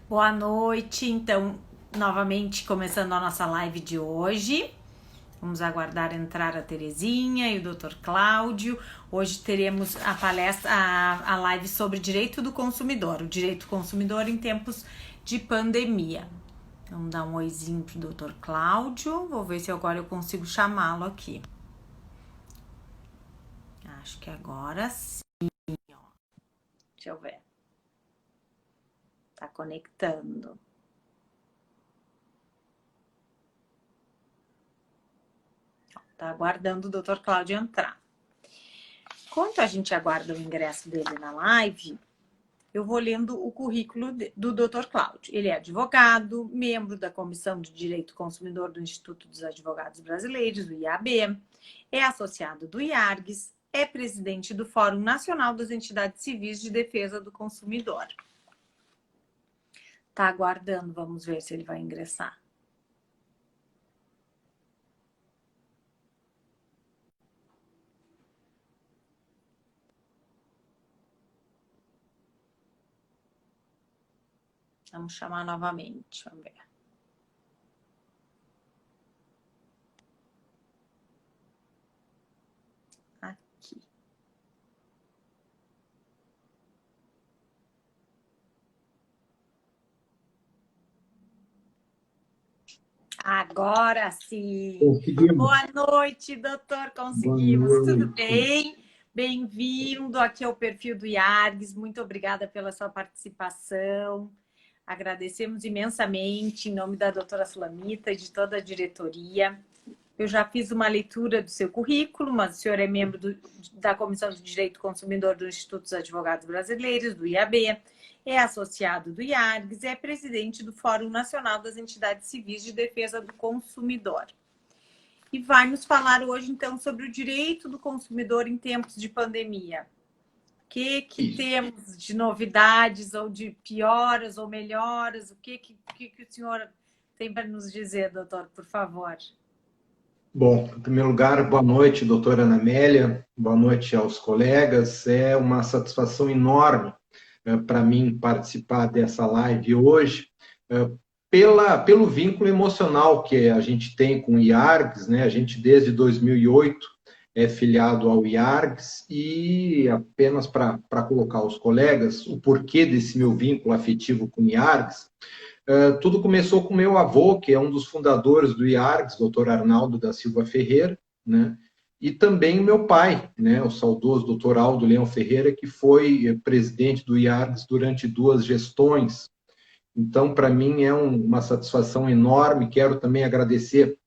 Boa noite, então, novamente começando a nossa live de hoje. Vamos aguardar entrar a Terezinha e o Dr. Cláudio. Hoje teremos a palestra, a live sobre direito do consumidor, o direito do consumidor em tempos de pandemia. Vamos dar um oizinho pro Dr. Cláudio. Vou ver se agora eu consigo chamá-lo aqui. Acho que agora sim, ó. Deixa eu ver. Tá conectando. Tá aguardando o Dr. Cláudio entrar. Enquanto a gente aguarda o ingresso dele na live, eu vou lendo o currículo do Dr. Cláudio. Ele é advogado, membro da Comissão de Direito do Consumidor do Instituto dos Advogados Brasileiros, do IAB, é associado do IARGS, é presidente do Fórum Nacional das Entidades Civis de Defesa do Consumidor. Tá aguardando, vamos ver se ele vai ingressar. Vamos chamar novamente, vamos ver. Aqui. Agora sim. Conseguimos. Boa noite, doutor. Conseguimos. Boa Tudo noite. bem? Bem-vindo aqui ao perfil do IARGS. Muito obrigada pela sua participação. Agradecemos imensamente em nome da doutora Sulamita e de toda a diretoria. Eu já fiz uma leitura do seu currículo, mas o senhor é membro da Comissão de Direito do Consumidor do Instituto dos Advogados Brasileiros, do IAB, é associado do IARGS, é presidente do Fórum Nacional das Entidades Civis de Defesa do Consumidor. E vai nos falar hoje, então, sobre o direito do consumidor em tempos de pandemia. O que temos de novidades, ou de pioras ou melhoras? O que o senhor tem para nos dizer, doutor, por favor? Bom, em primeiro lugar, boa noite, doutora Ana Amélia, boa noite aos colegas. É uma satisfação enorme para mim participar dessa live hoje, pelo vínculo emocional que a gente tem com o IARGS, né? A gente, desde 2008, é filiado ao IARGS e, apenas para colocar os colegas o porquê desse meu vínculo afetivo com o IARGS, tudo começou com meu avô, que é um dos fundadores do IARGS, Dr. Arnaldo da Silva Ferreira, né? E também o meu pai, né, o saudoso Dr. Aldo Leão Ferreira, que foi presidente do IARGS durante 2 gestões. Então, para mim, é uma satisfação enorme. Quero também agradecer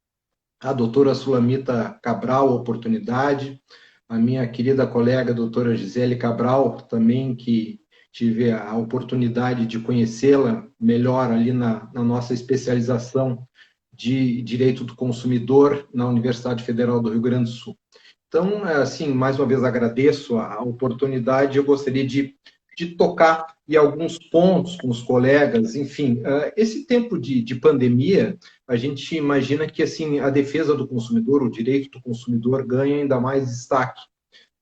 à doutora Sulamita Cabral a oportunidade, a minha querida colega doutora Gisele Cabral, também, que tive a oportunidade de conhecê-la melhor ali na nossa especialização de Direito do Consumidor na Universidade Federal do Rio Grande do Sul. Então, assim, mais uma vez agradeço a oportunidade. Eu gostaria de tocar em alguns pontos com os colegas. Enfim, esse tempo de pandemia, a gente imagina que, assim, a defesa do consumidor, o direito do consumidor, ganha ainda mais destaque,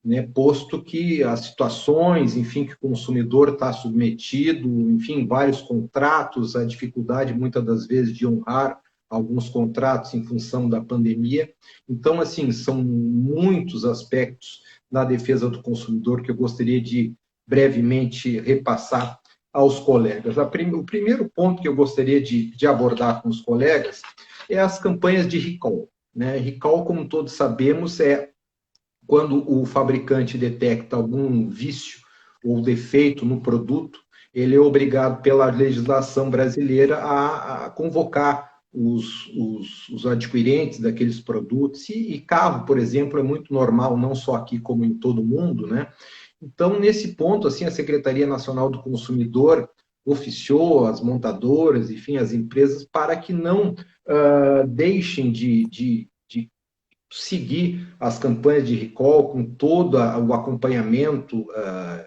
né? Posto que as situações, enfim, que o consumidor está submetido, enfim, vários contratos, a dificuldade, muitas das vezes, de honrar alguns contratos em função da pandemia. Então, assim, são muitos aspectos na defesa do consumidor que eu gostaria de brevemente repassar aos colegas. O primeiro ponto que eu gostaria de abordar com os colegas é as campanhas de recall, né? Recall, como todos sabemos, é quando o fabricante detecta algum vício ou defeito no produto, ele é obrigado pela legislação brasileira a convocar os adquirentes daqueles produtos. E carro, por exemplo, é muito normal, não só aqui como em todo o mundo, né? Então, nesse ponto, assim, a Secretaria Nacional do Consumidor oficiou as montadoras, enfim, as empresas, para que não deixem de seguir as campanhas de recall com todo o acompanhamento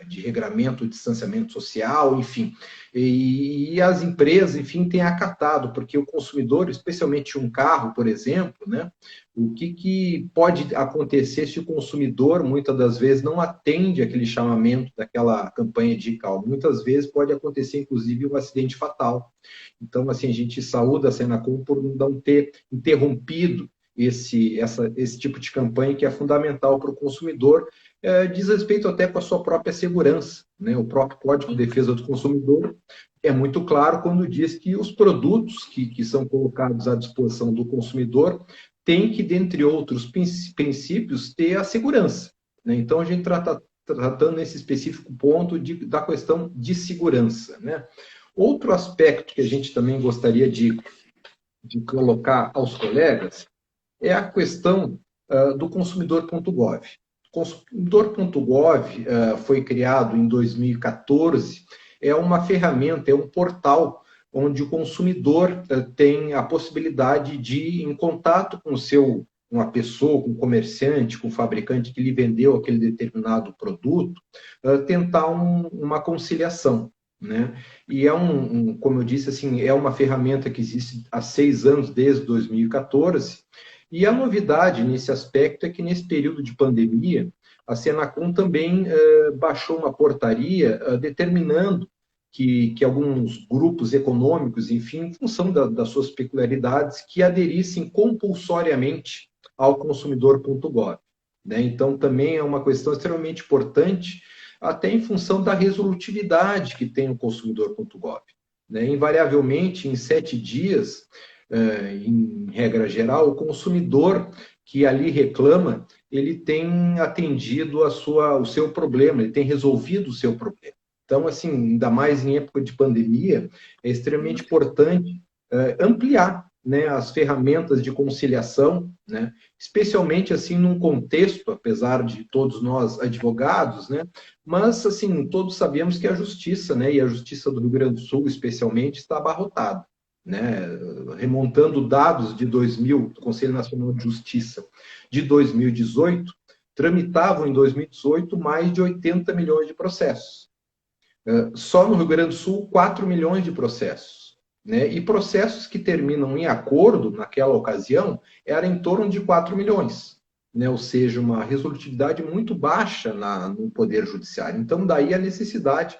de regramento, distanciamento social, enfim. E as empresas, enfim, têm acatado, porque o consumidor, especialmente um carro, por exemplo, né, o que pode acontecer se o consumidor, muitas das vezes, não atende aquele chamamento daquela campanha de recall? Muitas vezes pode acontecer, inclusive, um acidente fatal. Então, assim, a gente saúda a Senacom por não ter interrompido esse tipo de campanha que é fundamental para o consumidor, diz respeito até com a sua própria segurança, né? O próprio Código de Defesa do Consumidor é muito claro quando diz que os produtos que são colocados à disposição do consumidor têm que, dentre outros princípios, ter a segurança, né? Então, a gente tratando nesse específico ponto da questão de segurança, né? Outro aspecto que a gente também gostaria de colocar aos colegas é a questão do consumidor.gov. Consumidor.gov foi criado em 2014, é uma ferramenta, é um portal onde o consumidor tem a possibilidade de ir em contato com uma pessoa, com um comerciante, com um fabricante que lhe vendeu aquele determinado produto, tentar uma conciliação, né? E como eu disse, assim, é uma ferramenta que existe há 6 anos, desde 2014, e a novidade nesse aspecto é que, nesse período de pandemia, a Senacom também baixou uma portaria determinando que alguns grupos econômicos, enfim, em função das suas peculiaridades, que aderissem compulsoriamente ao consumidor.gov, né? Então, também é uma questão extremamente importante, até em função da resolutividade que tem o consumidor.gov, né? Invariavelmente, em 7 dias, em regra geral, o consumidor que ali reclama, ele tem atendido o seu problema, ele tem resolvido o seu problema. Então, assim, ainda mais em época de pandemia, é extremamente importante ampliar, né, as ferramentas de conciliação, né, especialmente assim num contexto, apesar de todos nós advogados, né, mas assim todos sabemos que a justiça, né, e a justiça do Rio Grande do Sul especialmente está abarrotada, né, remontando dados de 2000 do Conselho Nacional de Justiça de 2018, tramitavam em 2018 mais de 80 milhões de processos. Só no Rio Grande do Sul, 4 milhões de processos, né? E processos que terminam em acordo, naquela ocasião, era em torno de 4 milhões, né? Ou seja, uma resolutividade muito baixa no Poder Judiciário. Então, daí a necessidade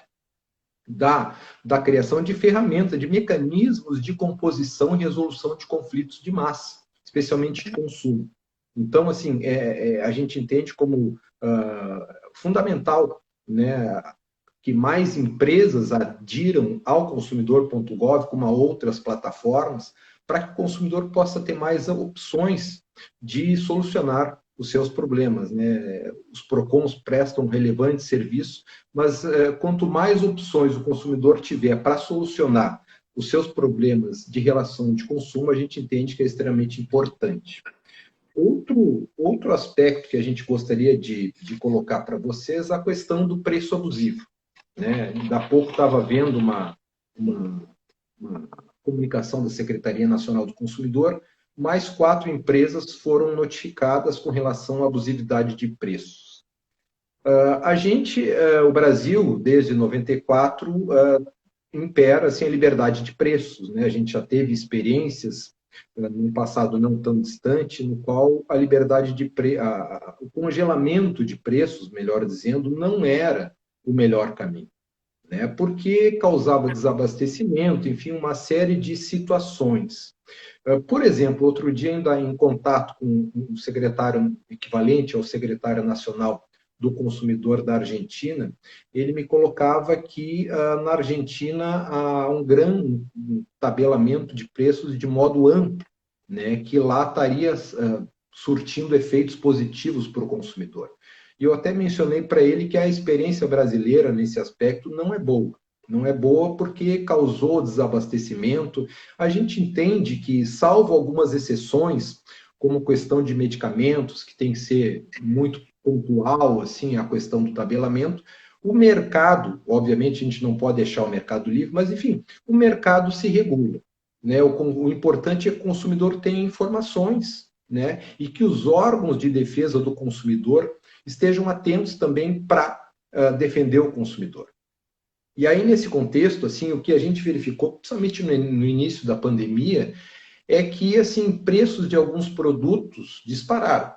da criação de ferramentas, de mecanismos de composição e resolução de conflitos de massa, especialmente de consumo. Então, assim, a gente entende como fundamental, né, que mais empresas adiram ao consumidor.gov, como a outras plataformas, para que o consumidor possa ter mais opções de solucionar os seus problemas, né? Os PROCONs prestam relevante serviço, mas quanto mais opções o consumidor tiver para solucionar os seus problemas de relação de consumo, a gente entende que é extremamente importante. Outro aspecto que a gente gostaria de colocar para vocês é a questão do preço abusivo, né? Ainda há pouco estava vendo uma comunicação da Secretaria Nacional do Consumidor, mais 4 empresas foram notificadas com relação à abusividade de preços. O Brasil, desde 94, impera assim, a liberdade de preços, né? A gente já teve experiências num passado não tão distante, no qual a liberdade o congelamento de preços, melhor dizendo, não era o melhor caminho, né? Porque causava desabastecimento, enfim, uma série de situações. Por exemplo, outro dia, ainda em contato com um secretário equivalente ao secretário nacional do consumidor da Argentina, ele me colocava que na Argentina há um grande tabelamento de preços de modo amplo, né, que lá estaria surtindo efeitos positivos para o consumidor. E eu até mencionei para ele que a experiência brasileira nesse aspecto não é boa. Não é boa porque causou desabastecimento. A gente entende que, salvo algumas exceções, como questão de medicamentos, que tem que ser muito pontual, assim, a questão do tabelamento, o mercado, obviamente a gente não pode deixar o mercado livre, mas, enfim, o mercado se regula, né? O importante é que o consumidor tenha informações né? E que os órgãos de defesa do consumidor estejam atentos também para defender o consumidor. E aí, nesse contexto, assim, o que a gente verificou, principalmente no início da pandemia, é que assim, preços de alguns produtos dispararam,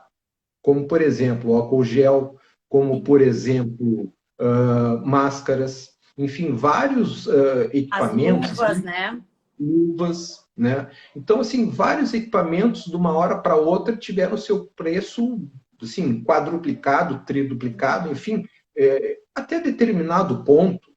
como, por exemplo, álcool gel, como, por exemplo, máscaras, enfim, vários As equipamentos, luvas, né? luvas, né? Então, assim, vários equipamentos, de uma hora para outra, tiveram seu preço, assim, quadruplicado, triduplicado, enfim, até determinado ponto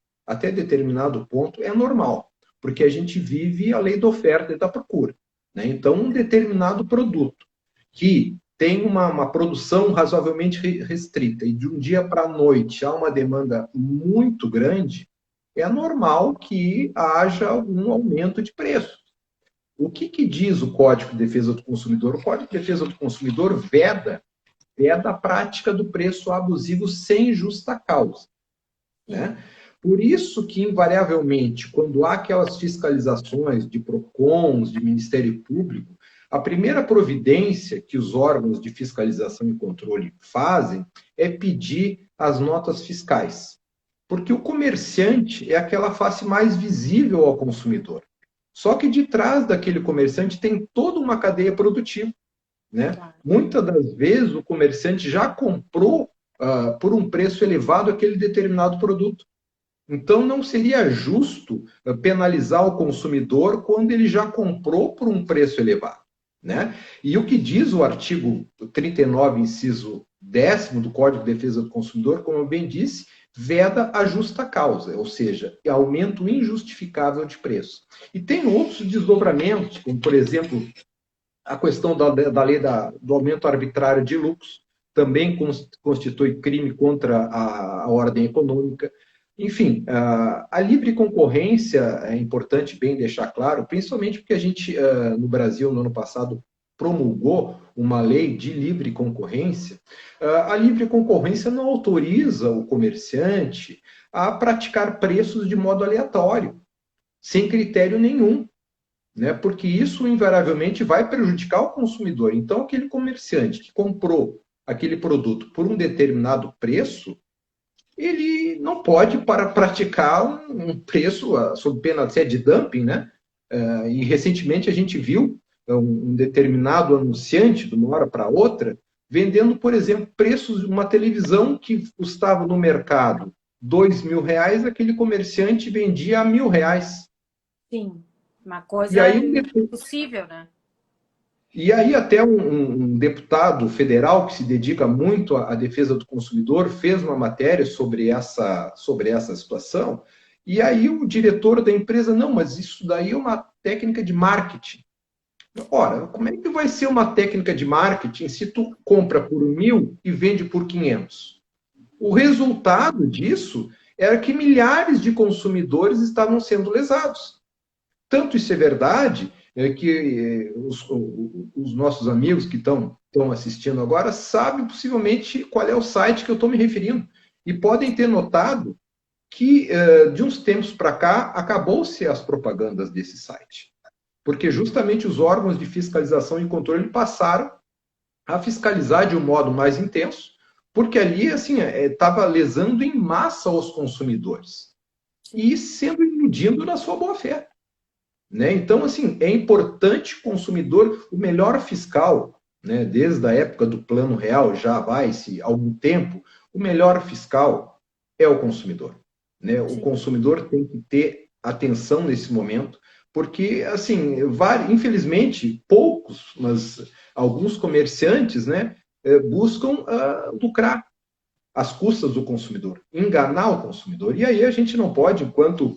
é normal, porque a gente vive a lei da oferta e da procura, né? Então, um determinado produto que tem uma produção razoavelmente restrita e de um dia para a noite há uma demanda muito grande, é normal que haja algum aumento de preço. O que diz o Código de Defesa do Consumidor? O Código de Defesa do Consumidor veda a prática do preço abusivo sem justa causa, né? Por isso que, invariavelmente, quando há aquelas fiscalizações de PROCONs, de Ministério Público, a primeira providência que os órgãos de fiscalização e controle fazem é pedir as notas fiscais. Porque o comerciante é aquela face mais visível ao consumidor. Só que de trás daquele comerciante tem toda uma cadeia produtiva, né? Muitas das vezes o comerciante já comprou por um preço elevado aquele determinado produto. Então, não seria justo penalizar o consumidor quando ele já comprou por um preço elevado, né? E o que diz o artigo 39, inciso 10º do Código de Defesa do Consumidor, como eu bem disse, veda a justa causa, ou seja, aumento injustificável de preço. E tem outros desdobramentos, como, por exemplo, a questão da lei do aumento arbitrário de lucros, também constitui crime contra a ordem econômica. Enfim, a livre concorrência é importante bem deixar claro, principalmente porque a gente, no Brasil, no ano passado, promulgou uma lei de livre concorrência. A livre concorrência não autoriza o comerciante a praticar preços de modo aleatório, sem critério nenhum, né? Porque isso invariavelmente vai prejudicar o consumidor. Então, aquele comerciante que comprou aquele produto por um determinado preço, ele não pode para praticar um preço sob pena até de dumping, né? E recentemente a gente viu um determinado anunciante, de uma hora para outra, vendendo, por exemplo, preços de uma televisão que custava no mercado R$ 2.000, aquele comerciante vendia a R$ 1.000. Sim, uma E coisa aí, impossível, né? e aí até um deputado federal que se dedica muito à defesa do consumidor fez uma matéria sobre essa situação, e aí o diretor da empresa, não, mas isso daí é uma técnica de marketing. Ora, como é que vai ser uma técnica de marketing se tu compra por 1.000 e vende por 500? O resultado disso era que milhares de consumidores estavam sendo lesados. Tanto isso é verdade que os nossos amigos que estão assistindo agora sabem possivelmente qual é o site que eu estou me referindo. E podem ter notado que, de uns tempos para cá, acabou-se as propagandas desse site. Porque justamente os órgãos de fiscalização e controle passaram a fiscalizar de um modo mais intenso, porque ali assim estava lesando em massa os consumidores e sendo iludindo na sua boa-fé. Né? Então, assim, é importante o consumidor, o melhor fiscal, né, desde a época do Plano Real, já vai-se algum tempo, o melhor fiscal é o consumidor. Né? O consumidor tem que ter atenção nesse momento, porque, assim, infelizmente, poucos, mas alguns comerciantes, né, buscam lucrar às custas do consumidor, enganar o consumidor. E aí a gente não pode, enquanto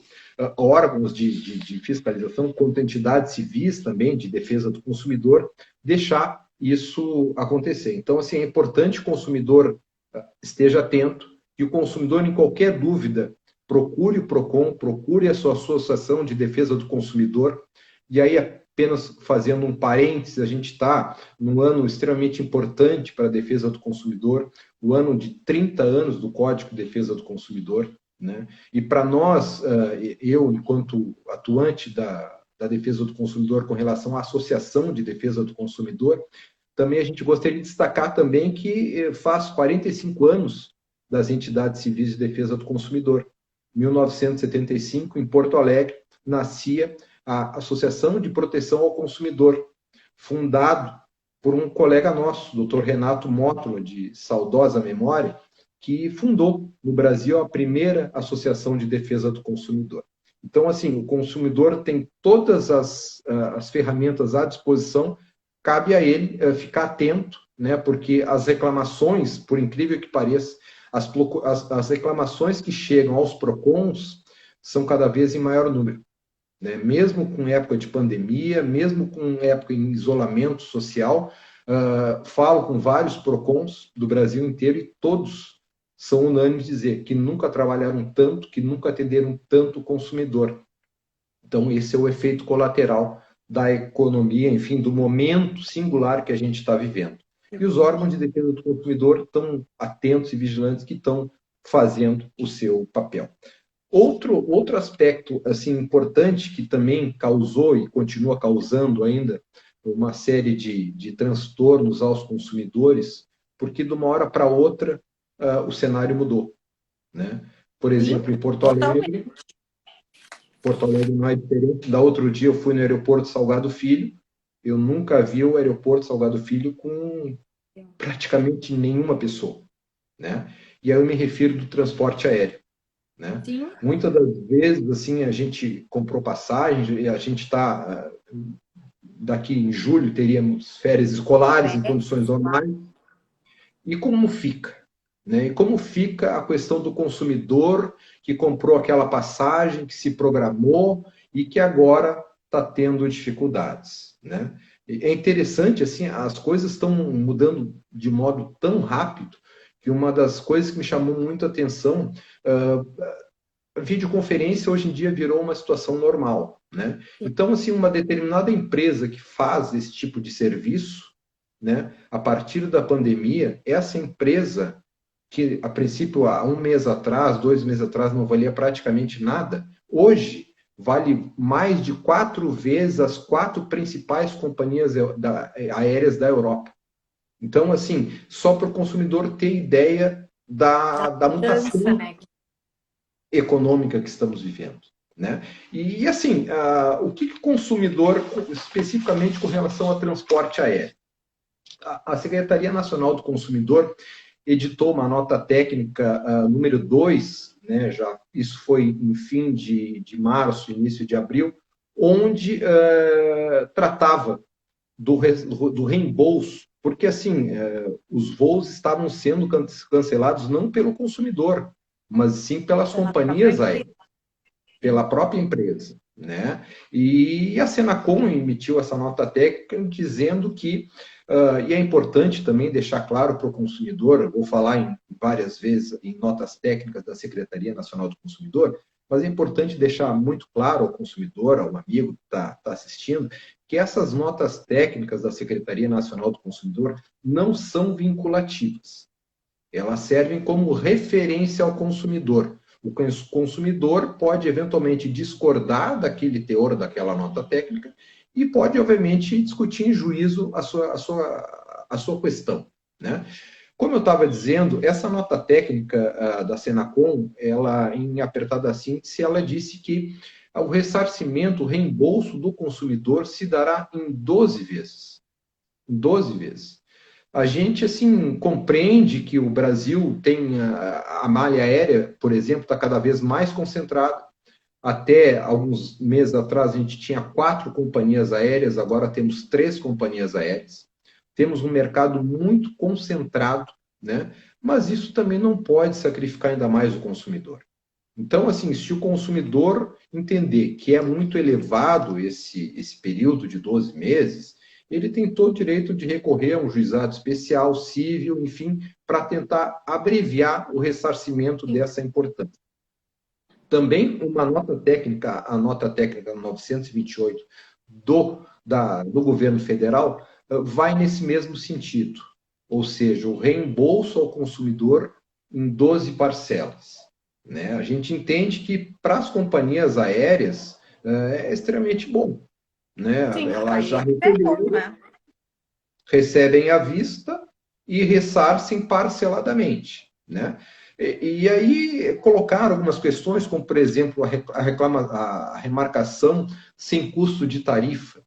órgãos de fiscalização, quanto entidades civis também de defesa do consumidor, deixar isso acontecer. Então, assim, é importante que o consumidor esteja atento, que o consumidor, em qualquer dúvida, procure o PROCON, procure a sua associação de defesa do consumidor, e aí apenas fazendo um parênteses, a gente está num ano extremamente importante para a defesa do consumidor, o ano de 30 anos do Código de Defesa do Consumidor, né? E para nós, eu, enquanto atuante da defesa do consumidor com relação à Associação de Defesa do Consumidor, também a gente gostaria de destacar também que faz 45 anos das entidades civis de defesa do consumidor. Em 1975, em Porto Alegre, nascia a Associação de Proteção ao Consumidor, fundado por um colega nosso, Dr. Renato Mótola, de saudosa memória, que fundou no Brasil a primeira Associação de Defesa do Consumidor. Então, assim, o consumidor tem todas as ferramentas à disposição, cabe a ele ficar atento, né, porque as reclamações, por incrível que pareça, as reclamações que chegam aos PROCONs são cada vez em maior número. Né? Mesmo com época de pandemia, mesmo com época em isolamento social, falo com vários PROCONs do Brasil inteiro e todos são unânimes dizer que nunca trabalharam tanto, que nunca atenderam tanto o consumidor. Então, esse é o efeito colateral da economia, enfim, do momento singular que a gente está vivendo. E os órgãos de defesa do consumidor estão atentos e vigilantes que estão fazendo o seu papel. Outro aspecto assim, importante que também causou e continua causando ainda uma série de transtornos aos consumidores, porque de uma hora para outra o cenário mudou. Né? Por exemplo, em Porto Alegre não é diferente. Da outro dia eu fui no aeroporto Salgado Filho, eu nunca vi o aeroporto Salgado Filho com praticamente nenhuma pessoa. Né? E aí eu me refiro do transporte aéreo. Né? Muitas das vezes, assim, a gente comprou passagem e a gente está... Daqui em julho teríamos férias escolares em condições normais. E como fica? Né? E como fica a questão do consumidor que comprou aquela passagem, que se programou e que agora está tendo dificuldades? Né? É interessante, assim, as coisas estão mudando de modo tão rápido que uma das coisas que me chamou muito a atenção, a videoconferência hoje em dia virou uma situação normal, né? Então, assim, uma determinada empresa que faz esse tipo de serviço, né, a partir da pandemia, essa empresa que, a princípio, há um mês atrás, 2 meses atrás, não valia praticamente nada, hoje vale mais de 4 vezes as 4 principais companhias aéreas da Europa. Então, assim, só para o consumidor ter ideia da mutação econômica que estamos vivendo. Né? E, assim, o que o consumidor, especificamente com relação ao transporte aéreo? A Secretaria Nacional do Consumidor editou uma nota técnica número 2, né, isso foi em fim de março, início de abril, onde tratava do reembolso, porque assim, os voos estavam sendo cancelados não pelo consumidor, mas sim pelas companhias aéreas, pela própria empresa. Né? E a Senacom emitiu essa nota técnica dizendo que, e é importante também deixar claro para o consumidor, eu vou falar várias vezes em notas técnicas da Secretaria Nacional do Consumidor, mas é importante deixar muito claro ao consumidor, ao amigo que está assistindo, que essas notas técnicas da Secretaria Nacional do Consumidor não são vinculativas. Elas servem como referência ao consumidor. O consumidor pode, eventualmente, discordar daquele teor daquela nota técnica e pode, obviamente, discutir em juízo a sua questão. Né? Como eu estava dizendo, essa nota técnica da Senacom, ela, em apertada síntese, ela disse que o ressarcimento, o reembolso do consumidor se dará em 12 vezes. 12 vezes. A gente, assim, compreende que o Brasil tem a malha aérea, por exemplo, está cada vez mais concentrada. Até alguns meses atrás, a gente tinha 4 companhias aéreas, agora temos 3 companhias aéreas. Temos um mercado muito concentrado, né? Mas isso também não pode sacrificar ainda mais o consumidor. Então, assim, se o consumidor entender que é muito elevado esse período de 12 meses, ele tem todo o direito de recorrer a um juizado especial, civil, enfim, para tentar abreviar o ressarcimento dessa importância. Também uma nota técnica, a nota técnica 928 do governo federal, vai nesse mesmo sentido, ou seja, o reembolso ao consumidor em 12 parcelas. Né? A gente entende que para as companhias aéreas é extremamente bom. Né? Sim, ela já recebeu, né? recebem à vista e ressarcem parceladamente, né? E aí colocaram algumas questões, como, por exemplo, a remarcação sem custo de tarifa.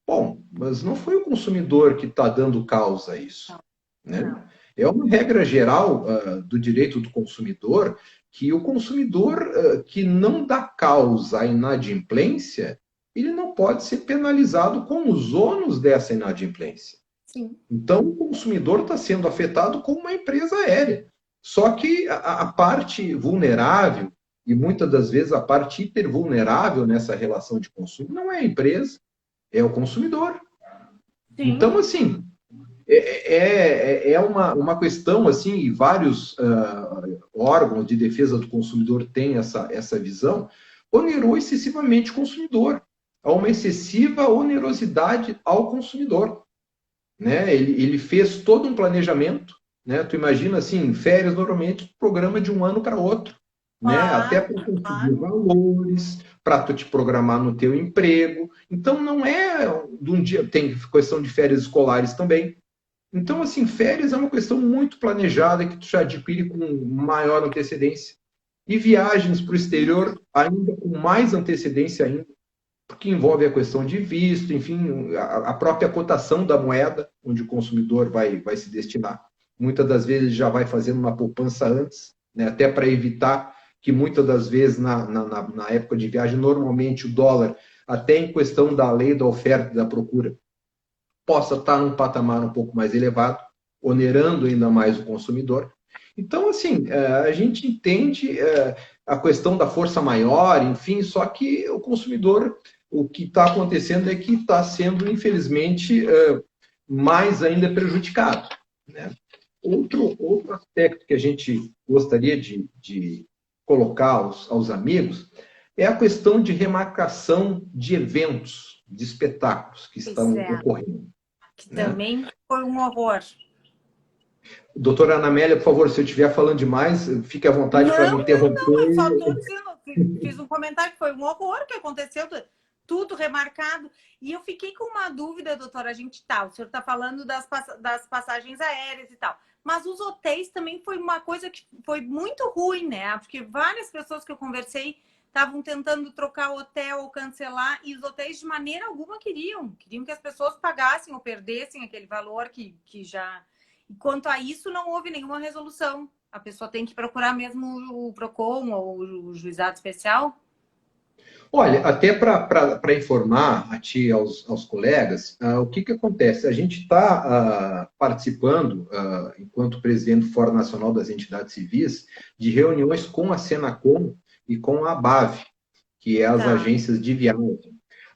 Bom, mas não foi o consumidor que está dando causa a isso, né? Não. É uma regra geral do direito do consumidor que o consumidor que não dá causa à inadimplência, ele não pode ser penalizado com os ônus dessa inadimplência. Sim. Então, o consumidor está sendo afetado como uma empresa aérea. Só que a parte vulnerável, e muitas das vezes a parte hipervulnerável nessa relação de consumo, não é a empresa, é o consumidor. Sim. Então, assim, é uma questão, assim, e vários órgãos de defesa do consumidor têm essa visão, onerou excessivamente o consumidor. Há uma excessiva onerosidade ao consumidor, né? Ele fez todo um planejamento, né? Tu imagina, assim, férias, normalmente, programa de um ano para outro, né? Até Claro, para conseguir claro. valores, para tu te programar no teu emprego. Então, não é de um dia... Tem questão de férias escolares também. Então, assim, férias é uma questão muito planejada que tu já adquire com maior antecedência. E viagens para o exterior ainda com mais antecedência ainda, porque envolve a questão de visto, enfim, a própria cotação da moeda, onde o consumidor vai se destinar. Muitas das vezes já vai fazendo uma poupança antes, né, até para evitar que muitas das vezes na época de viagem, normalmente o dólar, até em questão da lei da oferta e da procura, possa estar num patamar um pouco mais elevado, onerando ainda mais o consumidor. Então, assim, a gente entende a questão da força maior, enfim, só que o consumidor, o que está acontecendo é que está sendo, infelizmente, mais ainda prejudicado, né? Outro aspecto que a gente gostaria de colocar aos amigos é a questão de remarcação de eventos, de espetáculos que Pois estão é, ocorrendo, que né? também foi um horror. Doutora Ana Amélia, por favor, se eu estiver falando demais, fique à vontade para me Não, não, eu só interromper. estou dizendo, fiz um comentário que foi um horror que aconteceu, tudo remarcado. E eu fiquei com uma dúvida, doutora, a gente tá, o senhor está falando das passagens aéreas e tal, mas os hotéis também foi uma coisa que foi muito ruim, né? Porque várias pessoas que eu conversei estavam tentando trocar o hotel ou cancelar, e os hotéis de maneira alguma queriam que as pessoas pagassem ou perdessem aquele valor que já... Quanto a isso, não houve nenhuma resolução. A pessoa tem que procurar mesmo o PROCON ou o juizado especial? Olha, até para informar a ti e aos colegas, o que acontece? A gente está participando, enquanto presidente do Fórum Nacional das Entidades Civis, de reuniões com a Senacom e com a ABAV, que é as Tá. agências de viagem.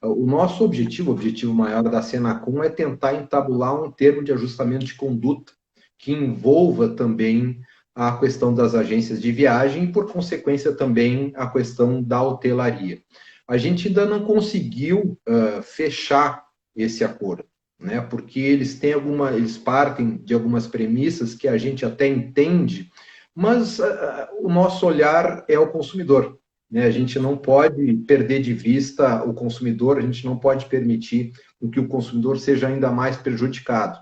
O nosso objetivo, o objetivo maior da Senacom, é tentar entabular um termo de ajustamento de conduta que envolva também a questão das agências de viagem e, por consequência, também a questão da hotelaria. A gente ainda não conseguiu fechar esse acordo, né? Porque eles partem de algumas premissas que a gente até entende, mas o nosso olhar é o consumidor, né? A gente não pode perder de vista o consumidor, a gente não pode permitir que o consumidor seja ainda mais prejudicado.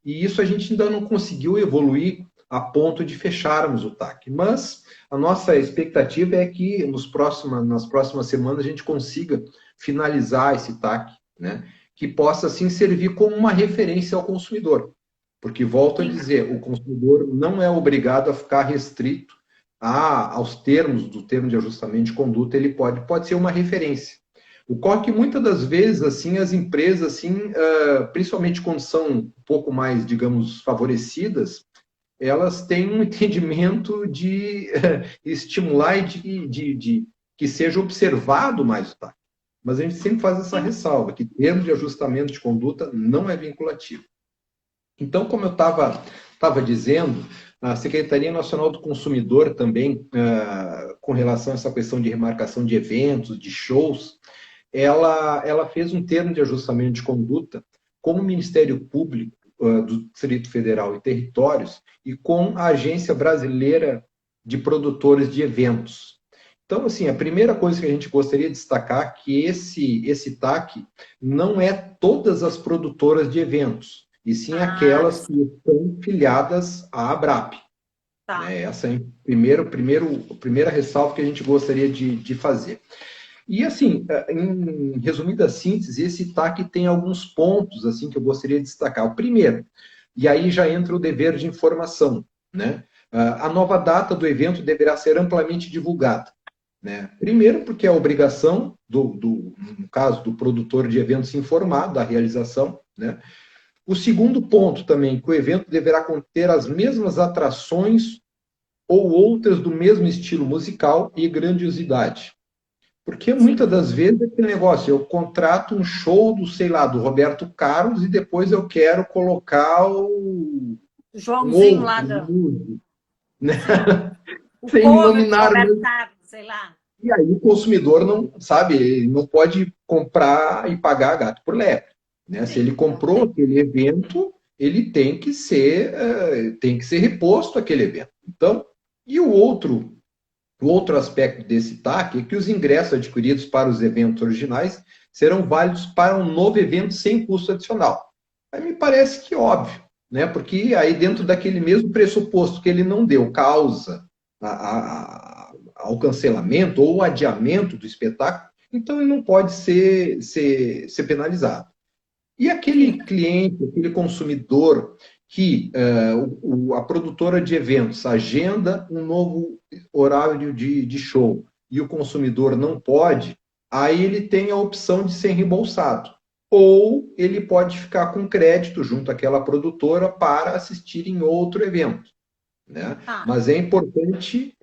E isso a gente ainda não conseguiu evoluir a ponto de fecharmos o TAC. Mas a nossa expectativa é que nas próximas semanas a gente consiga finalizar esse TAC, né? Que possa, assim, servir como uma referência ao consumidor. Porque, volto a Sim. dizer, o consumidor não é obrigado a ficar restrito aos termos do termo de ajustamento de conduta, ele pode ser uma referência. Ocorre que muitas das vezes, assim, as empresas, assim, principalmente quando são um pouco mais, digamos, favorecidas, elas têm um entendimento de estimular e de que seja observado mais o TAC. Mas a gente sempre faz essa Sim. ressalva, que termo de ajustamento de conduta não é vinculativo. Então, como eu estava dizendo, a Secretaria Nacional do Consumidor também, com relação a essa questão de remarcação de eventos, de shows, ela fez um termo de ajustamento de conduta com o Ministério Público do Distrito Federal e Territórios e com a Agência Brasileira de Produtores de Eventos. Então, assim, a primeira coisa que a gente gostaria de destacar é que esse TAC não é todas as produtoras de eventos, e sim Ah, aquelas que estão filiadas à ABRAP. tá. Né? Essa é a primeira ressalva que a gente gostaria de fazer. E, assim, em resumida síntese, esse TAC tem alguns pontos assim que eu gostaria de destacar. O primeiro, e aí já entra o dever de informação, né? A nova data do evento deverá ser amplamente divulgada. Né? Primeiro, porque é a obrigação, no caso do produtor de eventos, se informar da realização. Né? O segundo ponto também, que o evento deverá conter as mesmas atrações ou outras do mesmo estilo musical e grandiosidade. Porque muitas Sim. das vezes é aquele negócio, eu contrato um show do, sei lá, do Roberto Carlos e depois eu quero colocar um Joãozinho lá outro do... músico, né? Sim. O Sem me cover do nominar Roberto mesmo. Carlos, sei lá. E aí o consumidor não, sabe, ele não pode comprar e pagar gato por lebre. Né? Se ele Sim, não comprou tem. aquele evento, ele tem que ser reposto aquele evento. Então, e o outro aspecto desse TAC é que os ingressos adquiridos para os eventos originais serão válidos para um novo evento sem custo adicional. Aí me parece que óbvio, né? Porque aí dentro daquele mesmo pressuposto que ele não deu causa ao cancelamento ou adiamento do espetáculo, então ele não pode ser penalizado. E Sim. aquele cliente, aquele consumidor que a produtora de eventos agenda um novo horário de show e o consumidor não pode, aí ele tem a opção de ser reembolsado. Ou ele pode ficar com crédito junto àquela produtora para assistir em outro evento. Né? Ah, Mas é importante,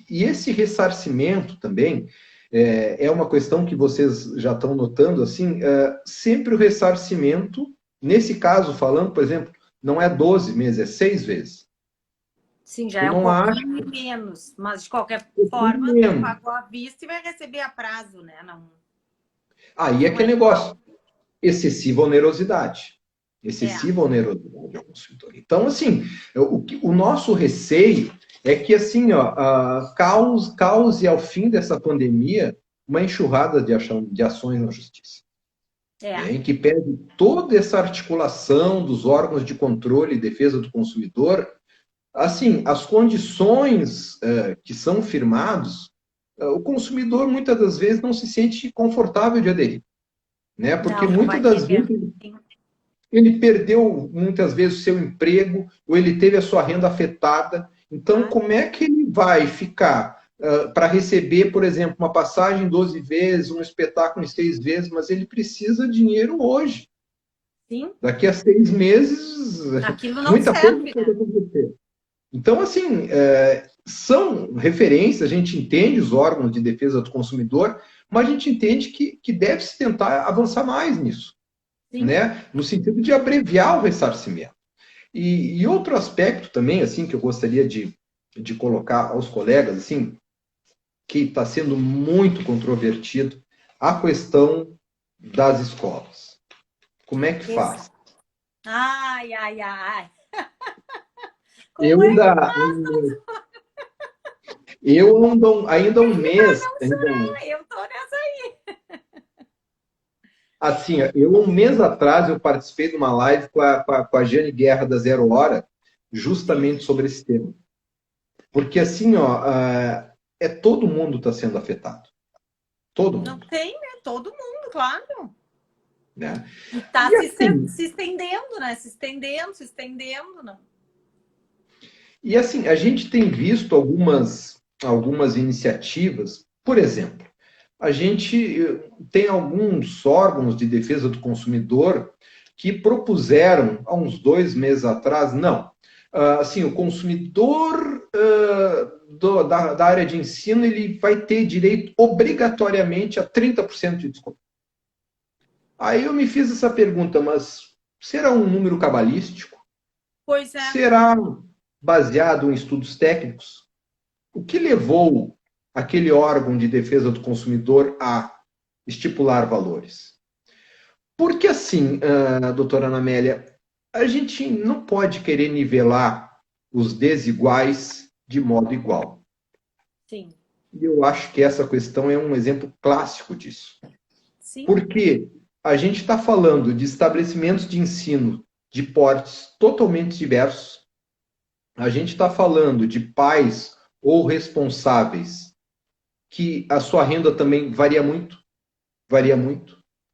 e esse ressarcimento também é uma questão que vocês já estão notando, assim, sempre o ressarcimento, nesse caso falando, por exemplo, não é 12 meses, é 6 vezes. sim, já Eu é um não acho pouquinho menos, mas de qualquer que é forma, tu menos. pagou à vista e vai receber a prazo, né? Não, Aí é não que é é igual. negócio, excessiva onerosidade. É, Excessiva onerosidade ao consumidor. Então, assim, o nosso receio é que, assim, ó, cause ao fim dessa pandemia uma enxurrada de ações na justiça, é. né, em que pede toda essa articulação dos órgãos de controle e defesa do consumidor. Assim, as condições que são firmados, o consumidor muitas das vezes não se sente confortável de aderir, né? Porque Não, não muitas vai das querer. vezes Sim, ele perdeu muitas vezes o seu emprego, ou ele teve a sua renda afetada. Então, claro. como é que ele vai ficar para receber, por exemplo, uma passagem 12 vezes, um espetáculo em 6 vezes, mas ele precisa de dinheiro hoje. Sim, Daqui a 6 meses, aquilo não muita coisa serve, pode né? acontecer. Então, assim, são referências, a gente entende os órgãos de defesa do consumidor, mas a gente entende que deve-se tentar avançar mais nisso, Sim. né? No sentido de abreviar o ressarcimento. E outro aspecto também, assim, que eu gostaria de colocar aos colegas, assim, que está sendo muito controvertido, a questão das escolas. Como é que faz? Exato. Ai, ai, ai. Eu Como é que ainda, eu ainda um mês, eu tô nessa aí? assim, eu um mês atrás eu participei de uma live com a Jane Guerra da Zero Hora, Sim. justamente sobre esse tema. Porque assim, ó, todo mundo está sendo afetado. Todo Não mundo. tem, né? Todo mundo, claro. Né? E tá E assim, se estendendo, né? Se estendendo, se estendendo, não. a gente tem visto algumas iniciativas, por exemplo, a gente tem alguns órgãos de defesa do consumidor que propuseram, há uns 2 meses atrás, não, assim, o consumidor da área de ensino ele vai ter direito obrigatoriamente a 30% de desconto. Aí eu me fiz essa pergunta, mas será um número cabalístico? Pois é. Será baseado em estudos técnicos? O que levou aquele órgão de defesa do consumidor a estipular valores? Porque assim, doutora Ana Amélia, a gente não pode querer nivelar os desiguais de modo igual. Sim. E eu acho que essa questão é um exemplo clássico disso. Sim. Porque a gente está falando de estabelecimentos de ensino de portes totalmente diversos. A gente está falando de pais ou responsáveis que a sua renda também varia muito,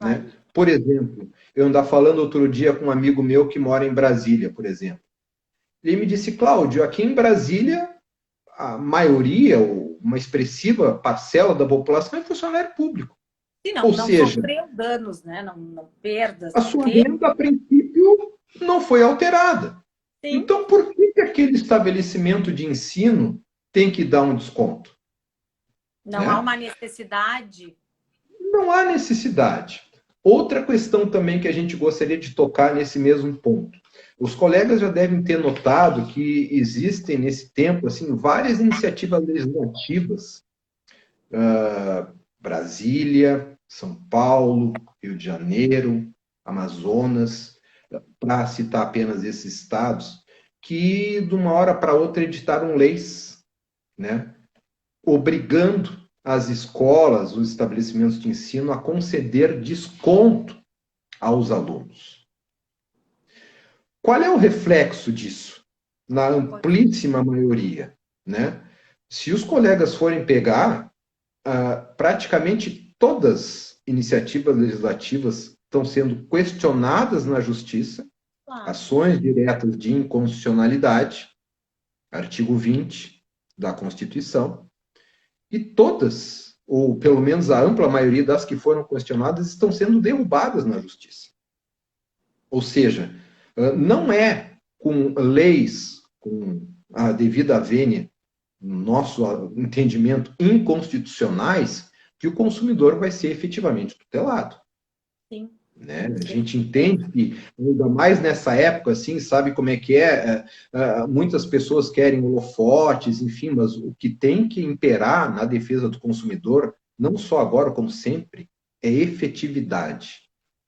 né? Por exemplo, eu andava falando outro dia com um amigo meu que mora em Brasília, por exemplo. Ele me disse, Cláudio, aqui em Brasília, a maioria, ou uma expressiva parcela da população é funcionário público. E Ou não seja, sofreu danos, né? Não perdas, a não sua teve. renda, a princípio, não foi alterada. Sim, Então, por que aquele estabelecimento de ensino tem que dar um desconto? não há Né? uma necessidade. Não há necessidade. Outra questão também que a gente gostaria de tocar nesse mesmo ponto. Os colegas já devem ter notado que existem nesse tempo assim várias iniciativas legislativas, Brasília, São Paulo, Rio de Janeiro, Amazonas, para citar apenas esses estados, que de uma hora para outra editaram leis, né, obrigando as escolas, os estabelecimentos de ensino a conceder desconto aos alunos. Qual é o reflexo disso? Na amplíssima maioria, né? Se os colegas forem pegar, praticamente todas iniciativas legislativas estão sendo questionadas na justiça, ações diretas de inconstitucionalidade, artigo 20 da Constituição, e todas, ou pelo menos a ampla maioria das que foram questionadas, estão sendo derrubadas na justiça. Ou seja, não é com leis, com a devida vênia, no nosso entendimento, inconstitucionais, que o consumidor vai ser efetivamente tutelado. Sim. Né? A gente entende que, ainda mais nessa época, assim, sabe como é que é? Muitas pessoas querem holofotes, enfim, mas o que tem que imperar na defesa do consumidor, não só agora, como sempre, é efetividade.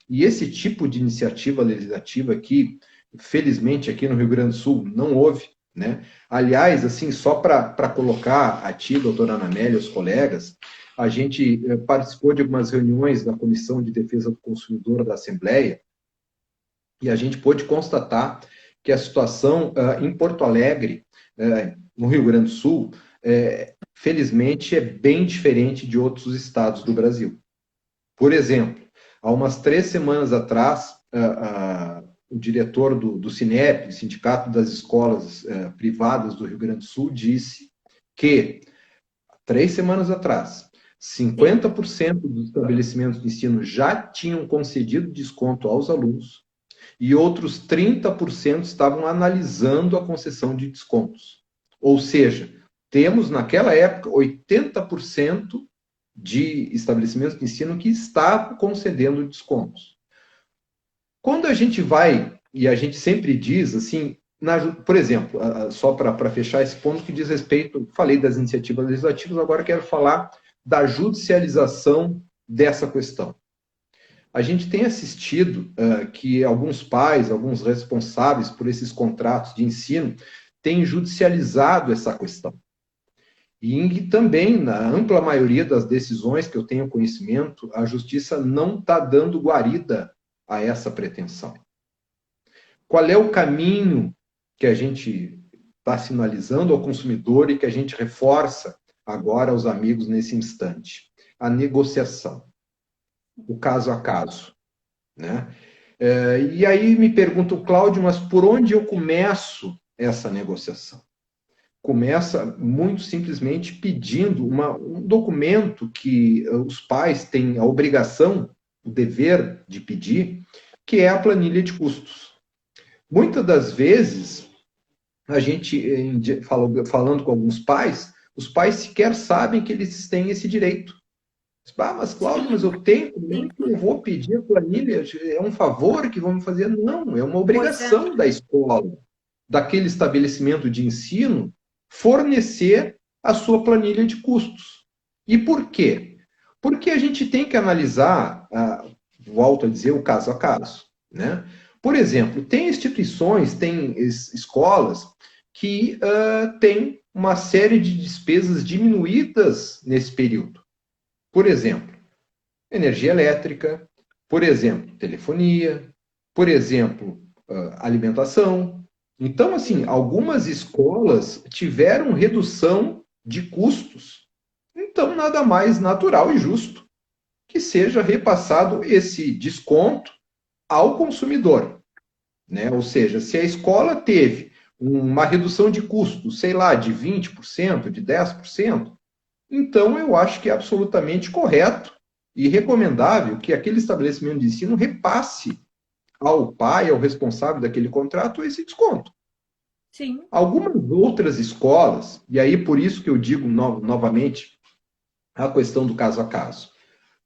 E esse tipo de iniciativa legislativa que, felizmente, aqui no Rio Grande do Sul não houve, né? Aliás, assim, só para colocar a ti, doutora Ana Amélia, os colegas, a gente participou de algumas reuniões da Comissão de Defesa do Consumidor da Assembleia e a gente pôde constatar que a situação em Porto Alegre, no Rio Grande do Sul, felizmente é bem diferente de outros estados do Brasil. Por exemplo, há umas 3 semanas atrás, o diretor do SINEP, Sindicato das Escolas Privadas do Rio Grande do Sul, disse que, 3 semanas atrás, 50% dos estabelecimentos de ensino já tinham concedido desconto aos alunos e outros 30% estavam analisando a concessão de descontos. Ou seja, temos naquela época 80% de estabelecimentos de ensino que estavam concedendo descontos. Quando a gente vai, e a gente sempre diz assim, por exemplo, só para fechar esse ponto que diz respeito, falei das iniciativas legislativas, agora quero falar da judicialização dessa questão. A gente tem assistido que alguns pais, alguns responsáveis por esses contratos de ensino, têm judicializado essa questão. E também, na ampla maioria das decisões que eu tenho conhecimento, a justiça não está dando guarida a essa pretensão. Qual é o caminho que a gente está sinalizando ao consumidor e que a gente reforça agora aos amigos nesse instante? A negociação, o caso a caso. Né? E aí me pergunta o Cláudio, mas por onde eu começo essa negociação? Começa muito simplesmente pedindo um documento que os pais têm a obrigação, o dever de pedir, que é a planilha de custos. Muitas das vezes, a gente, falando com alguns pais, os pais sequer sabem que eles têm esse direito. Mas, Cláudio, mas eu tenho, como é que eu vou pedir a planilha? É um favor que vão me fazer? Não, é uma obrigação da escola, daquele estabelecimento de ensino, fornecer a sua planilha de custos. E por quê? Porque a gente tem que analisar, volto a dizer, o caso a caso. Né? Por exemplo, tem instituições, tem escolas que têm uma série de despesas diminuídas nesse período. Por exemplo, energia elétrica, por exemplo, telefonia, por exemplo, alimentação. Então, assim, algumas escolas tiveram redução de custos. Então, nada mais natural e justo que seja repassado esse desconto ao consumidor, né? Ou seja, se a escola teve uma redução de custos, sei lá, de 20%, de 10%, então eu acho que é absolutamente correto e recomendável que aquele estabelecimento de ensino repasse ao pai, ao responsável daquele contrato, esse desconto. Sim. Algumas outras escolas, e aí por isso que eu digo novamente a questão do caso a caso.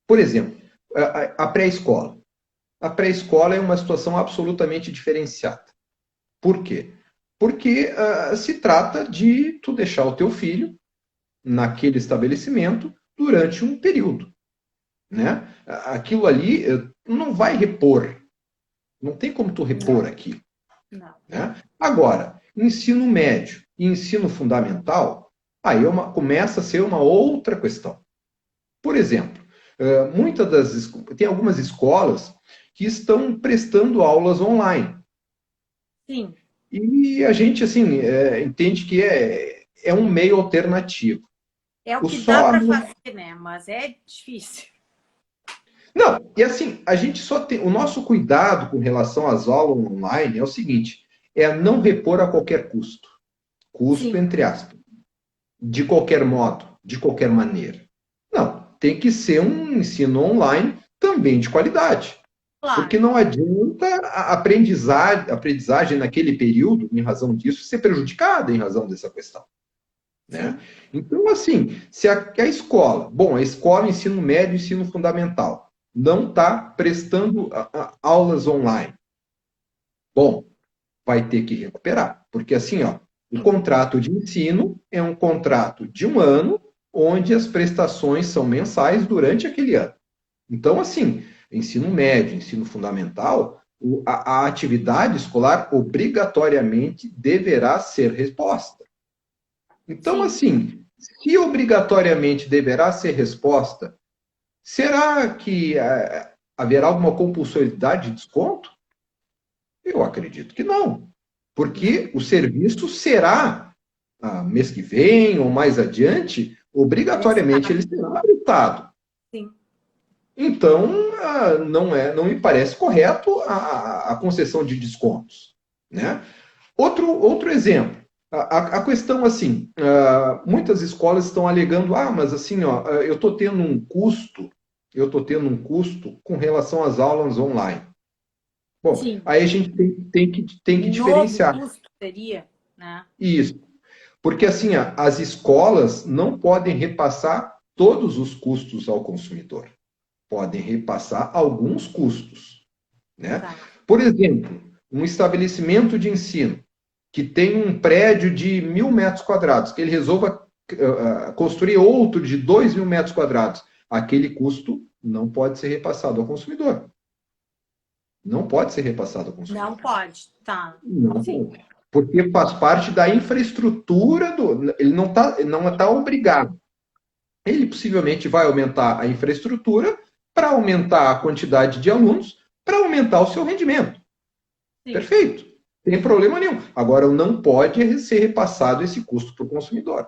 Por exemplo, a pré-escola. A pré-escola é uma situação absolutamente diferenciada. Por quê? Porque se trata de tu deixar o teu filho naquele estabelecimento durante um período, né? Aquilo ali não vai repor, não tem como tu repor aquilo, né? Agora, ensino médio e ensino fundamental, aí começa a ser uma outra questão. Por exemplo, tem algumas escolas que estão prestando aulas online. Sim. E a gente, assim, entende que é um meio alternativo. É o que dá para fazer, né? Mas é difícil. Não, e assim, a gente só tem. O nosso cuidado com relação às aulas online é o seguinte: é não repor a qualquer custo. Custo, Sim. entre aspas. De qualquer modo, de qualquer maneira. Não, tem que ser um ensino online também de qualidade. Claro. Porque não adianta a aprendizagem naquele período, em razão disso, ser prejudicada em razão dessa questão. Né? Então, assim, se a escola, a escola, ensino médio, ensino fundamental, não está prestando aulas online, bom, vai ter que recuperar. Porque, assim, ó, o contrato de ensino é um contrato de um ano, onde as prestações são mensais durante aquele ano. Então, assim, ensino médio, ensino fundamental, a atividade escolar obrigatoriamente deverá ser resposta. Então, assim, se obrigatoriamente deverá ser resposta, será que haverá alguma compulsoriedade de desconto? Eu acredito que não. Porque o serviço será, mês que vem ou mais adiante, obrigatoriamente ele será prestado. Sim. Então, não me parece correto a concessão de descontos. Né? Outro exemplo. A questão, assim, muitas escolas estão alegando, mas assim, ó, eu estou tendo um custo com relação às aulas online. Bom, Sim. aí a gente tem que diferenciar. Novo custo seria, né? Isso. Porque, assim, as escolas não podem repassar todos os custos ao consumidor. Podem repassar alguns custos. Né? Tá. Por exemplo, um estabelecimento de ensino que tem um prédio de 1.000 metros quadrados, que ele resolva construir outro de 2.000 metros quadrados, aquele custo não pode ser repassado ao consumidor. Não pode ser repassado ao consumidor. Não pode, tá. Não pode. Porque faz parte da infraestrutura ele não tá obrigado. Ele possivelmente vai aumentar a infraestrutura para aumentar a quantidade de alunos, para aumentar o seu rendimento. Sim. Perfeito. Não tem problema nenhum. Agora, não pode ser repassado esse custo para o consumidor.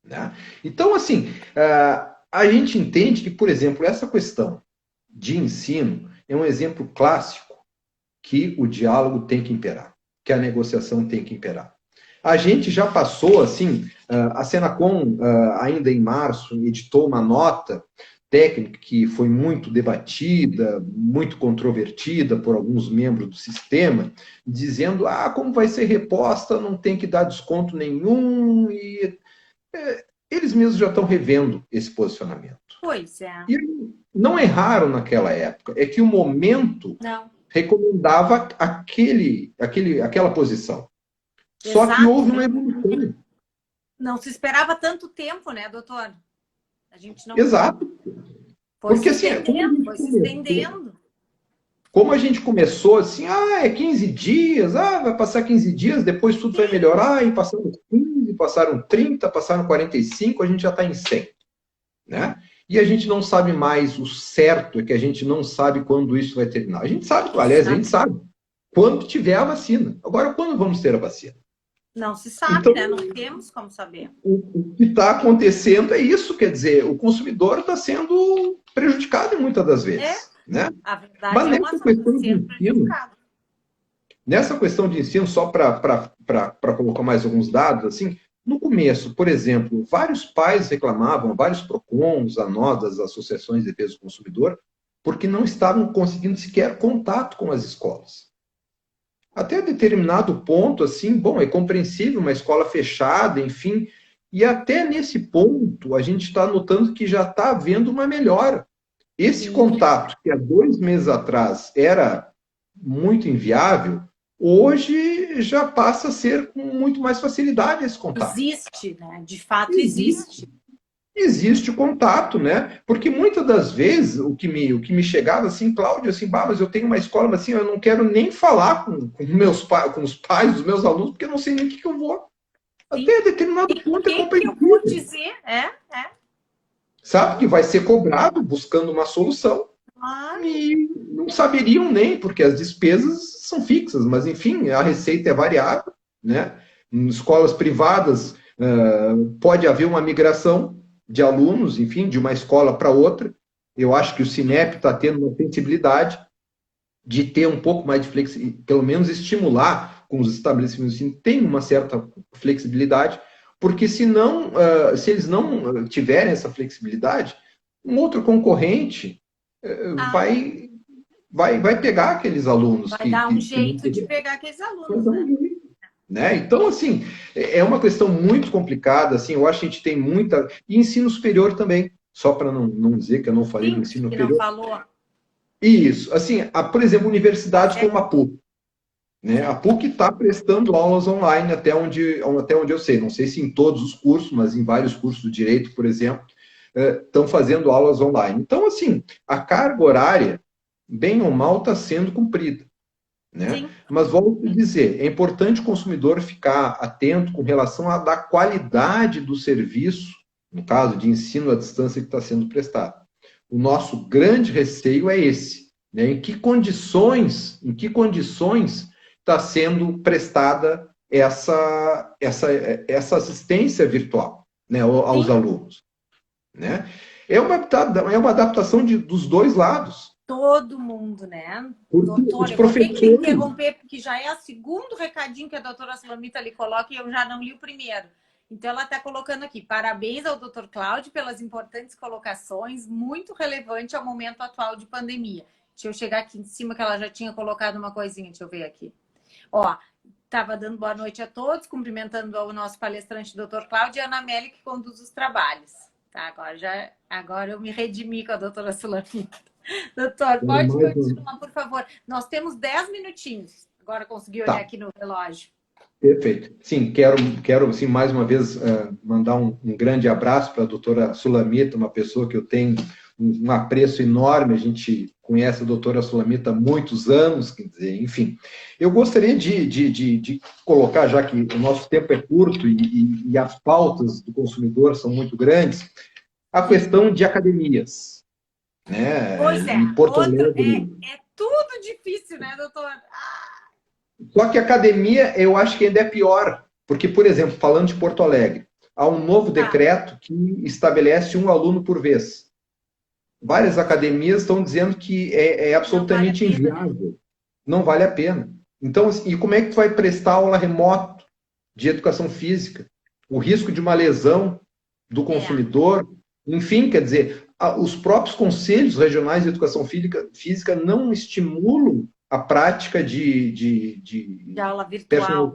Né? Então, assim, a gente entende que, por exemplo, essa questão de ensino é um exemplo clássico que o diálogo tem que imperar, que a negociação tem que imperar. A gente já passou, assim, a Senacom, ainda em março, editou uma nota técnica que foi muito debatida, muito controvertida por alguns membros do sistema, dizendo, como vai ser reposta, não tem que dar desconto nenhum, e eles mesmos já estão revendo esse posicionamento. Pois é. E não erraram naquela época, é que o momento recomendava aquela posição. Só Exato. que houve uma evolução. Não se esperava tanto tempo, né, doutor? A gente não... Exato. Foi se estendendo. Como a gente começou assim, é 15 dias, vai passar 15 dias, depois tudo vai melhorar, e passaram 15, passaram 30, passaram 45, a gente já está em 100. Né? E a gente não sabe mais, o certo é que a gente não sabe quando isso vai terminar. A gente sabe, aliás, a gente sabe. quando tiver a vacina. Agora, quando vamos ter a vacina? Não se sabe, Então, né? Não temos como saber. o que está acontecendo é isso, quer dizer, o consumidor está sendo prejudicado muitas das vezes, né? A verdade Mas é uma nessa só, questão de ser ensino, prejudicado. só para colocar mais alguns dados, assim, no começo, por exemplo, vários pais reclamavam, vários PROCONs, a nós das associações de defesa do consumidor, porque não estavam conseguindo sequer contato com as escolas. Até determinado ponto, assim, bom, é compreensível uma escola fechada, enfim, e até nesse ponto a gente está notando que já está havendo uma melhora. Esse Sim. contato, que há 2 meses atrás era muito inviável, hoje já passa a ser com muito mais facilidade esse contato. Existe, né? De fato existe. Existe o contato, né? Porque muitas das vezes o que me chegava assim, Cláudio, assim, bah, mas eu tenho uma escola, mas assim, eu não quero nem falar com os pais dos meus alunos, porque eu não sei nem o que eu vou. Sim. Até determinado E ponto é quem que eu vou compreensível. dizer? Sabe que vai ser cobrado buscando uma solução. Claro. E não saberiam nem, porque as despesas são fixas, mas enfim, a receita é variável, né? Em escolas privadas pode haver uma migração de alunos, enfim, de uma escola para outra. Eu acho que o Cinep está tendo uma sensibilidade de ter um pouco mais de flexibilidade, pelo menos estimular com os estabelecimentos assim, tem uma certa flexibilidade, porque se eles não tiverem essa flexibilidade, um outro concorrente vai pegar aqueles alunos vai dar um que não jeito de teriam. pegar aqueles alunos, né? Né? Então, assim, é uma questão muito complicada, assim, eu acho que a gente tem muita... E ensino superior também, só para não dizer que eu não falei do Sim, ensino que não superior. falou. Isso, assim, por exemplo, universidades como a PUC. Né? A PUC está prestando aulas online até onde eu sei. Não sei se em todos os cursos, mas em vários cursos do direito, por exemplo, estão fazendo aulas online. Então, assim, a carga horária, bem ou mal, está sendo cumprida. Né? Sim. Mas volto a dizer, é importante o consumidor ficar atento com relação à da qualidade do serviço, no caso de ensino à distância que está sendo prestado. O nosso grande receio é esse, né? Em que condições está sendo prestada essa assistência virtual, né, aos Sim. alunos, né? É uma adaptação dos dois lados. Todo mundo, né? Porque Doutor, os eu vou ter que te professores... interromper, porque já é o segundo recadinho que a doutora Sulamita lhe coloca e eu já não li o primeiro. Então, ela está colocando aqui, parabéns ao doutor Cláudio pelas importantes colocações, muito relevante ao momento atual de pandemia. Deixa eu chegar aqui em cima, que ela já tinha colocado uma coisinha, deixa eu ver aqui. Ó, estava dando boa noite a todos, cumprimentando o nosso palestrante, doutor Cláudio, e a Ana Amélia, que conduz os trabalhos. Tá, agora eu me redimi com a doutora Sulamita. Doutor, pode continuar, por favor. Nós temos 10 minutinhos. Agora consegui olhar aqui no relógio. Perfeito. Sim, quero assim, mais uma vez, mandar um grande abraço para a doutora Sulamita, uma pessoa que eu tenho um apreço enorme. A gente conhece a doutora Sulamita há muitos anos, quer dizer, enfim. Eu gostaria de colocar, já que o nosso tempo é curto e as pautas do consumidor são muito grandes, a questão de academias. Né? Pois é, Em Porto Alegre. É tudo difícil, né, doutor? Só que a academia, eu acho que ainda é pior, porque, por exemplo, falando de Porto Alegre, há um novo decreto que estabelece um aluno por vez. Várias academias estão dizendo que é absolutamente inviável, não vale a pena. Então, e como é que tu vai prestar aula remoto de educação física? O risco de uma lesão do consumidor, enfim, quer dizer, os próprios conselhos regionais de educação física não estimulam a prática de aula virtual.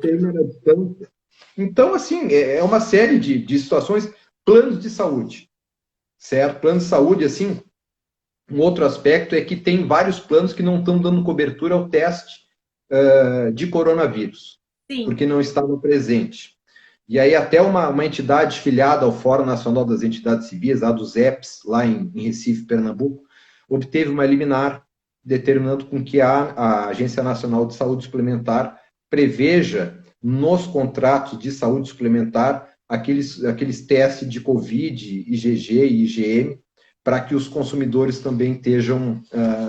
Então, assim, é uma série de situações. Planos de saúde, certo? Plano de saúde, assim, um outro aspecto é que tem vários planos que não estão dando cobertura ao teste de coronavírus, porque não estava presente. E aí até uma entidade filiada ao Fórum Nacional das Entidades Civis, a dos EPS, lá em Recife, Pernambuco, obteve uma liminar determinando com que a Agência Nacional de Saúde Suplementar preveja nos contratos de saúde suplementar aqueles testes de Covid, IgG e IgM, para que os consumidores também estejam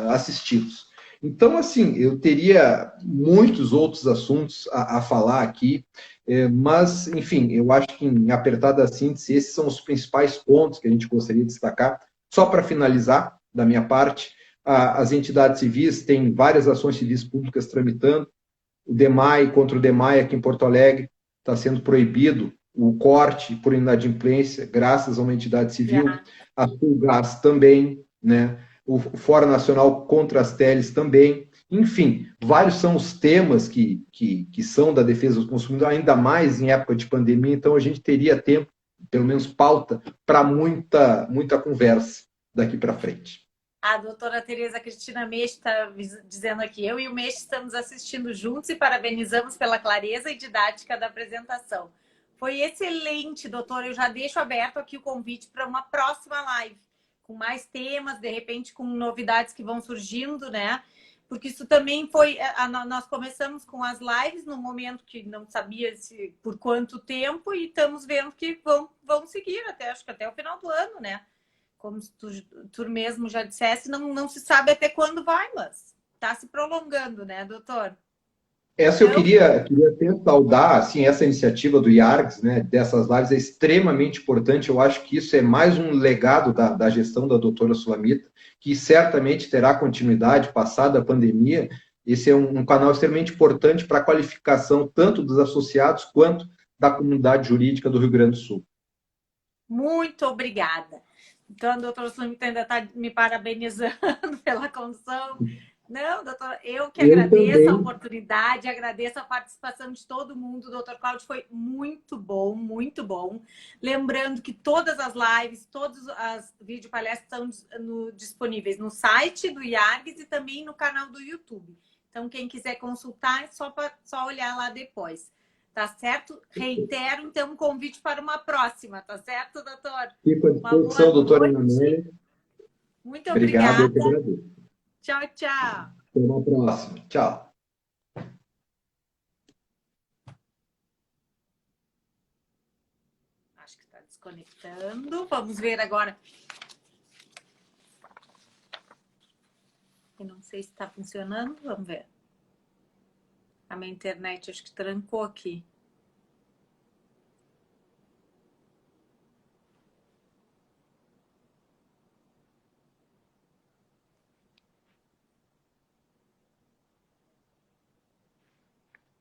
assistidos. Então, assim, eu teria muitos outros assuntos a falar aqui, mas, enfim, eu acho que em apertada síntese, esses são os principais pontos que a gente gostaria de destacar. Só para finalizar, da minha parte, as entidades civis têm várias ações civis públicas tramitando. O DEMAI, contra o DEMAI aqui em Porto Alegre, está sendo proibido o corte por inadimplência, graças a uma entidade civil. Yeah. A Sulgás também, né? O Fórum Nacional contra as Teles também. Enfim, vários são os temas que são da defesa do consumidor, ainda mais em época de pandemia, então a gente teria tempo, pelo menos pauta, para muita conversa daqui para frente. A doutora Tereza Cristina Meixe está dizendo aqui, eu e o Meixe estamos assistindo juntos e parabenizamos pela clareza e didática da apresentação. Foi excelente, doutora. Eu já deixo aberto aqui o convite para uma próxima live, com mais temas, de repente com novidades que vão surgindo, né? Porque isso também foi... Nós começamos com as lives no momento que não sabia por quanto tempo e estamos vendo que vão seguir acho que até o final do ano, né? Como tu mesmo já dissesse, não se sabe até quando vai, mas está se prolongando, né, doutor? Essa eu queria até saudar, assim, essa iniciativa do IARGS, né, dessas lives, é extremamente importante. Eu acho que isso é mais um legado da gestão da doutora Sulamita, que certamente terá continuidade, passada a pandemia. Esse é um canal extremamente importante para a qualificação tanto dos associados quanto da comunidade jurídica do Rio Grande do Sul. Muito obrigada. Então, a doutora Sulamita ainda está me parabenizando pela condução. Não, doutora, eu que Eu agradeço a também. oportunidade, agradeço a participação de todo mundo. O doutor Cláudio foi muito bom, muito bom. Lembrando que todas as lives, todas as videopalestras estão disponíveis no site do IARGS e também no canal do YouTube. Então, quem quiser consultar, é só olhar lá depois. Tá certo? Reitero, então, um convite para uma próxima, tá certo, doutor? Fico à Uma boa disposição, doutora Ana noite. Amélia. Muito Obrigado, eu que obrigada. agradeço. Tchau, tchau. Até uma próxima. Tchau. Acho que está desconectando. Vamos ver agora. Eu não sei se está funcionando. Vamos ver. A minha internet acho que trancou aqui.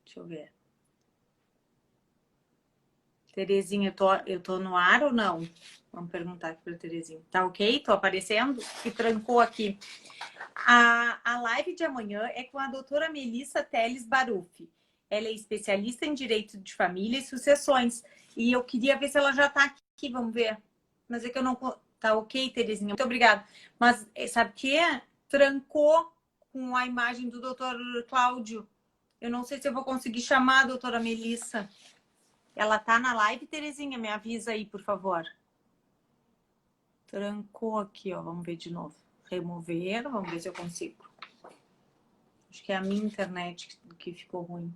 Deixa eu ver. Terezinha, eu tô no ar ou não? Vamos perguntar aqui para a Terezinha. Tá ok? Tô aparecendo? Que trancou aqui. A live de amanhã é com a doutora Melissa Teles Baruffi. Ela é especialista em direito de família e sucessões. E eu queria ver se ela já está aqui, vamos ver. Mas é que eu não... Tá ok, Terezinha? Muito obrigada. Mas sabe o que? Trancou com a imagem do doutor Cláudio. Eu não sei se eu vou conseguir chamar a doutora Melissa. Ela tá na live, Terezinha? Me avisa aí, por favor. Trancou aqui, ó. Vamos ver de novo. Remover, vamos ver se eu consigo. Acho que é a minha internet que ficou ruim.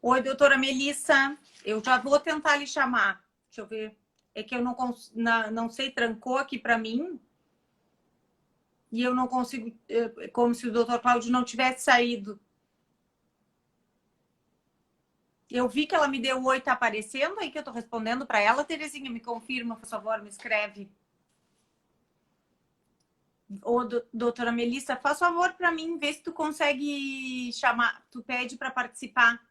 Oi, doutora Melissa. Eu já vou tentar lhe chamar. Deixa eu ver. É que eu não sei, trancou aqui para mim. E eu não consigo, como se o doutor Cláudio não tivesse saído. Eu vi que ela me deu oi, tá aparecendo aí que eu tô respondendo para ela. Terezinha, me confirma, por favor, me escreve. Ô, doutora Melissa, faz favor para mim, vê se tu consegue chamar, tu pede para participar,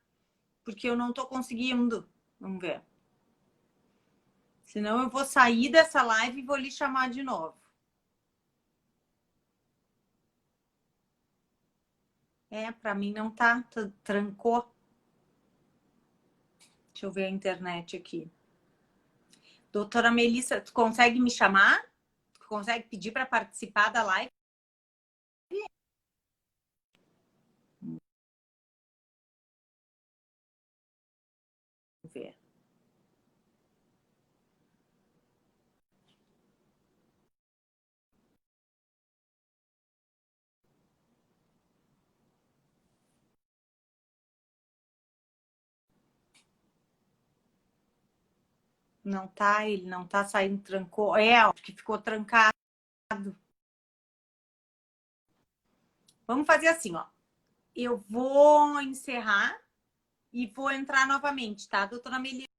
porque eu não tô conseguindo. Vamos ver. Senão eu vou sair dessa live e vou lhe chamar de novo. Para mim não tá, trancou. Deixa eu ver a internet aqui. Doutora Melissa, tu consegue me chamar? Tu consegue pedir para participar da live? Vamos ver. Não tá, ele não tá saindo, trancou. É, que ficou trancado. Vamos fazer assim, ó. Eu vou encerrar e vou entrar novamente, tá, doutora Melissa?